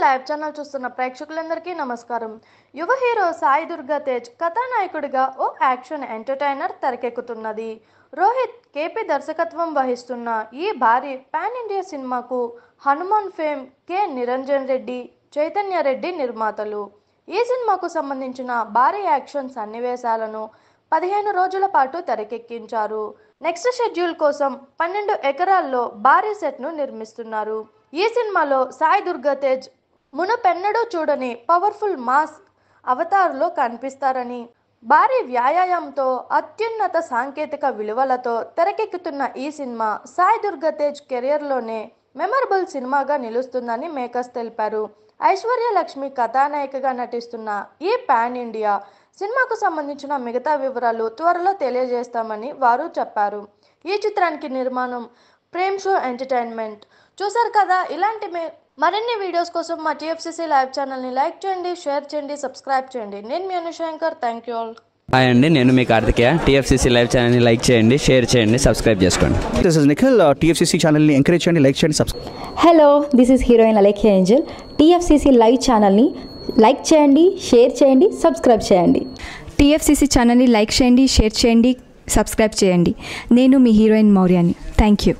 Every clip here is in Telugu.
లైవ్ ఛానల్ చూస్తున్న ప్రేక్షకులందరికీ నమస్కారం. యువ హీరో సాయి దుర్గా తేజ్ కథానాయకుడిగా ఓ యాక్షన్ ఎంటర్టైనర్ తెరకెక్కుతున్నది. రోహిత్ కేపీ దర్శకత్వం వహిస్తున్న ఈ భారీ పాన్ ఇండియా సినిమాకు హనుమాన్ ఫేమ్ కె నిరంజన్ రెడ్డి, చైతన్య రెడ్డి నిర్మాతలు. ఈ సినిమాకు సంబంధించిన భారీ యాక్షన్ సన్నివేశాలను 15 రోజుల పాటు తెరకెక్కించారు. నెక్స్ట్ షెడ్యూల్ కోసం 12 ఎకరాల్లో భారీ సెట్ను నిర్మిస్తున్నారు. ఈ సినిమాలో సాయి దుర్గా తేజ్ మునుపెన్నడూ చూడని పవర్ఫుల్ మాస్ అవతార్లో కనిపిస్తారని, భారీ వ్యాయామంతో అత్యున్నత సాంకేతిక విలువలతో తెరకెక్కుతున్న ఈ సినిమా సాయి దుర్గా తేజ్ కెరియర్లోనే మెమరబుల్ సినిమాగా నిలుస్తుందని మేకర్స్ తెలిపారు. ఐశ్వర్య లక్ష్మి కథానాయికగా నటిస్తున్న ఈ పాన్ ఇండియా సినిమాకు సంబంధించిన మిగతా వివరాలు త్వరలో తెలియజేస్తామని వారు చెప్పారు. ఈ చిత్రానికి నిర్మాణం ప్రేమ్ షో ఎంటర్టైన్మెంట్. చూసారు కదా, ఇలాంటి మరిన్ని వీడియోస్ కోసం మా TFCC లైవ్ ఛానల్ని లైక్ చేయండి, షేర్ చేయండి, సబ్స్క్రైబ్ చేయండి. నేను మీ Anushankar. Thank you all. Hi అండి, నేను మీ కార్తికేయ. TFCC లైవ్ ఛానల్ని లైక్ చేయండి, షేర్ చేయండి, సబ్స్క్రైబ్ చేసుకోండి. This is Nikhil. TFCC ఛానల్ని ఎంకరేజ్ చేయండి, లైక్ చేయండి, subscribe. Hello, this is heroine Alekhya angel. TFCC live ఛానల్ని లైక్ చేయండి, షేర్ చేయండి, సబ్స్క్రైబ్ చేయండి. TFCC ఛానల్ని లైక్ చేయండి, షేర్ చేయండి, సబ్స్క్రైబ్ చేయండి. నేను మీ హీరోయిన్ మౌర్యాని. Thank you.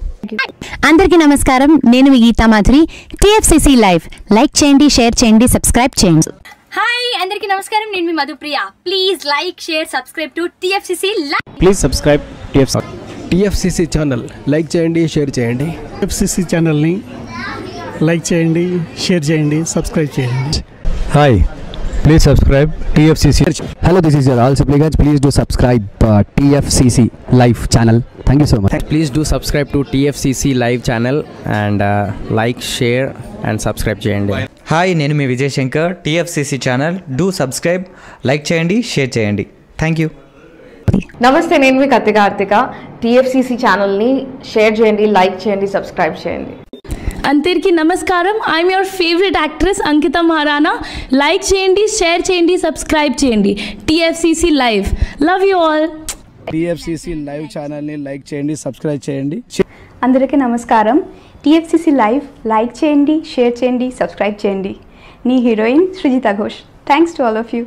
అందరికీ నమస్కారం, నేను మీ Geetha Madhuri. TFCC live like చేయండి, షేర్ చేయండి, సబ్స్క్రైబ్ చేయండి. హాయ్ అందరికీ నమస్కారం, నేను మీ Madhupriya. Please like, share, subscribe to TFCC live. Please subscribe TFCC channel. Like చేయండి, షేర్ చేయండి. TFCC ఛానల్ని లైక్ చేయండి, షేర్ చేయండి, సబ్స్క్రైబ్ చేయండి. Hi, please subscribe TFCC. Hello, this is your all supplicants. Please do subscribe TFCC live channel. Thank you so much. Please do subscribe to TFCC live channel and like, share and subscribe చేయండి. హాయ్, నేను మీ Vijay Shankar. TFCC channel do subscribe, like చేయండి, షేర్ చేయండి. Thank you. నమస్తే, నేను మీ కార్తిక. TFCC ఛానల్ని షేర్ చేయండి, లైక్ చేయండి, సబ్స్క్రైబ్ చేయండి. అందరికీ నమస్కారం, I'm your favourite actress Ankita Maharana. Like చేయండి, షేర్ చేయండి, సబ్స్క్రైబ్ చేయండి. TFCC live. Love you all. TFCC live ఛానల్ని లైక్ చేయండి, సబ్స్క్రైబ్ చేయండి. అందరికీ నమస్కారం. TFCC లైవ్ లైక్ చేయండి, షేర్ చేయండి, సబ్స్క్రైబ్ చేయండి. నీ heroine Srujitha Ghosh. Thanks to all of you.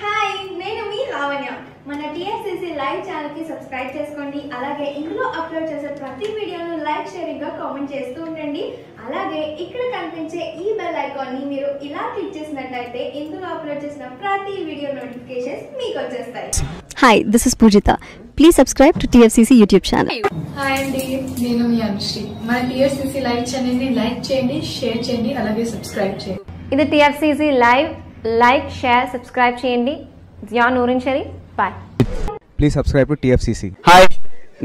Hi, నేను మీ లావణ్య. మన TFCC లైవ్ ఛానల్కి సబ్స్క్రైబ్ చేసుకోండి. అలాగే ఇందులో అప్లోడ్ చేసే ప్రతి వీడియోను లైక్, షేరింగ్గా కామెంట్ చేస్తూ ఉండండి. అలాగే ఇక్కడ కనిపించే ఈ బెల్ ఐకాన్ని మీరు ఇలా క్లిక్ చేసినట్లయితే ఇందులో అప్లోడ్ చేసిన ప్రతి వీడియో నోటిఫికేషన్స్ మీకు వచ్చేస్తాయి. Hi, this is Poojitha. Please subscribe to TFCC YouTube channel. Hi అండి, నేను మీ అనుశ్రీ. మన TFCC లైవ్ ఛానల్ని లైక్ చేయండి, షేర్ చేయండి, అలాగే సబ్స్క్రైబ్ చేయండి. ఇది TFCC live. Like, share, subscribe చేయండి. Zia Noorin Shari. Bye. Please subscribe to TFCC. Hi,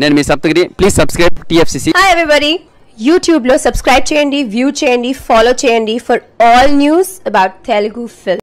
నేను మీ Saptagiri. Please subscribe TFCC. Hi everybody, యూట్యూబ్లో సబ్స్క్రైబ్ చేయండి, వ్యూ చేయండి, ఫాలో చేయండి for all news about Telugu film.